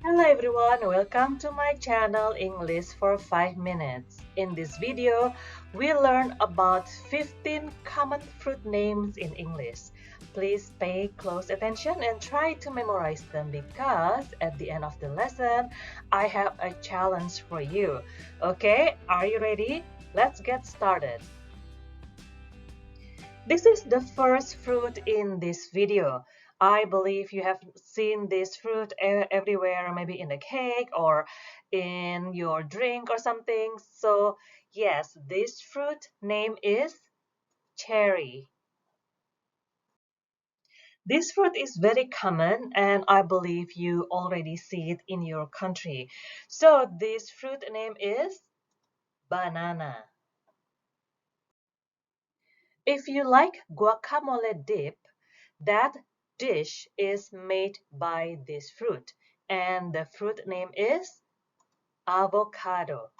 Hello everyone, welcome to my channel English for 5 minutes. In this video, we learn about 15 common fruit names in English. Please pay close attention and try to memorize them because at the end of the lesson, I have a challenge for you. Okay, are you ready? Let's get started. This is the first fruit in this video. I believe you have seen this fruit everywhere, maybe in a cake or in your drink or something. So yes, this fruit name is cherry. This fruit is very common and I believe you already see it in your country. So this fruit name is banana. If you like guacamole dip, that dish is made by this fruit, and the fruit name is avocado.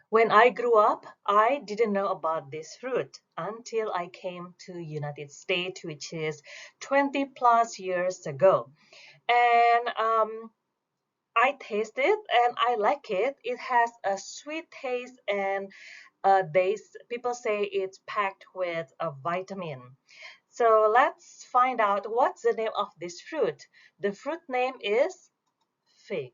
When I grew up, I didn't know about this fruit until I came to United States, which is 20 plus years ago. And I taste it and I like it. It has a sweet taste and people say it's packed with a vitamin. So let's find out what's the name of this fruit. The fruit name is fig.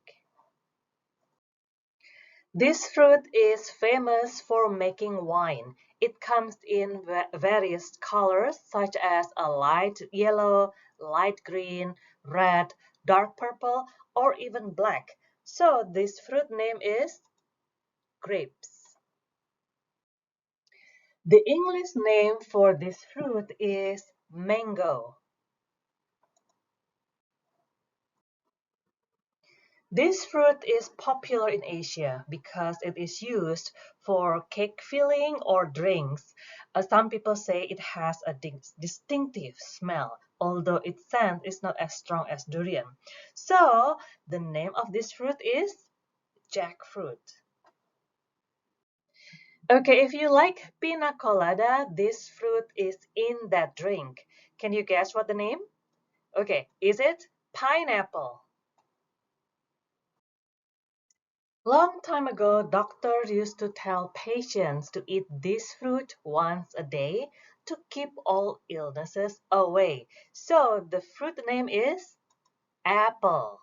This fruit is famous for making wine. It comes in various colors such as a light yellow, light green, red, dark purple, or even black. So this fruit name is grapes. The English name for this fruit is mango. This fruit is popular in Asia because it is used for cake filling or drinks. Some people say it has a distinctive smell, although its scent is not as strong as durian. So, the name of this fruit is jackfruit. Okay, if you like pina colada, this fruit is in that drink. Can you guess what the name? Okay, is it pineapple? Long time ago, doctors used to tell patients to eat this fruit once a day to keep all illnesses away. So the fruit name is apple.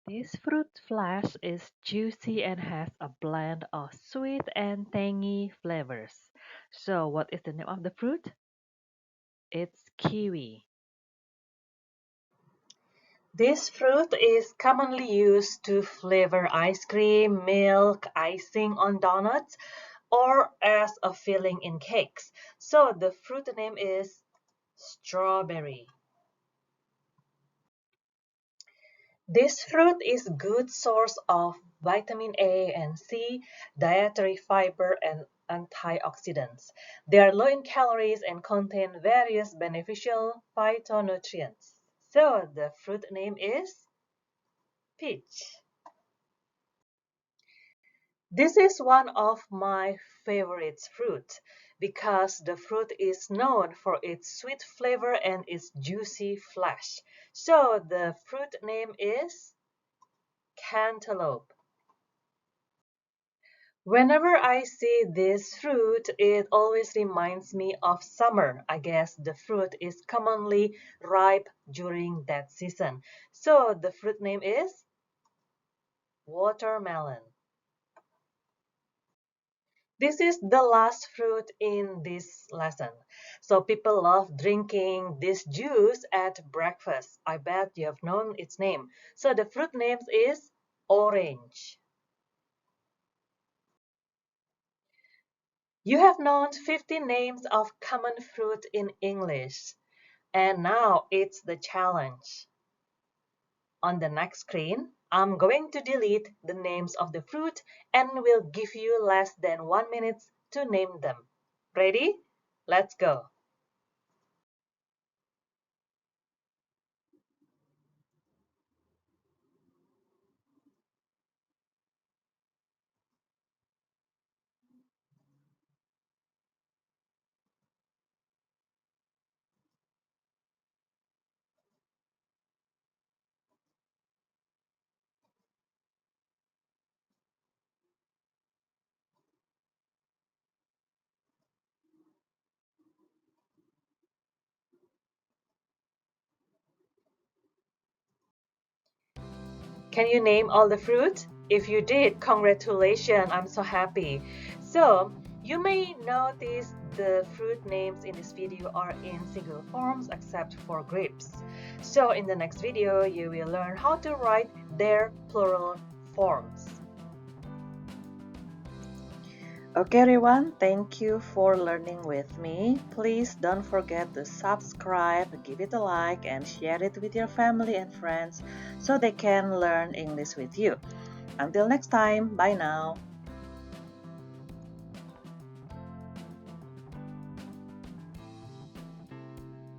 This fruit flesh is juicy and has a blend of sweet and tangy flavors. So what is the name of the fruit? It's kiwi. This fruit is commonly used to flavor ice cream, milk, icing on donuts, or as a filling in cakes. So the fruit name is strawberry. This fruit is a good source of vitamin A and C, dietary fiber, and antioxidants. They are low in calories and contain various beneficial phytonutrients. So the fruit name is peach. This is one of my favorite fruit because the fruit is known for its sweet flavor and its juicy flesh. So the fruit name is cantaloupe. Whenever I see this fruit, it always reminds me of summer. I guess the fruit is commonly ripe during that season. So the fruit name is watermelon. This is the last fruit in this lesson. So people love drinking this juice at breakfast. I bet you have known its name. So the fruit name is orange. You have known 15 names of common fruit in English. And now it's the challenge. On the next screen, I'm going to delete the names of the fruit and will give you less than 1 minute to name them. Ready? Let's go. Can you name all the fruit? If you did, congratulations, I'm so happy. So, you may notice the fruit names in this video are in singular forms except for grapes. So, in the next video, you will learn how to write their plural forms. Okay everyone, thank you for learning with me. Please don't forget to subscribe, give it a like, and share it with your family and friends so they can learn English with you. Until next time, bye now.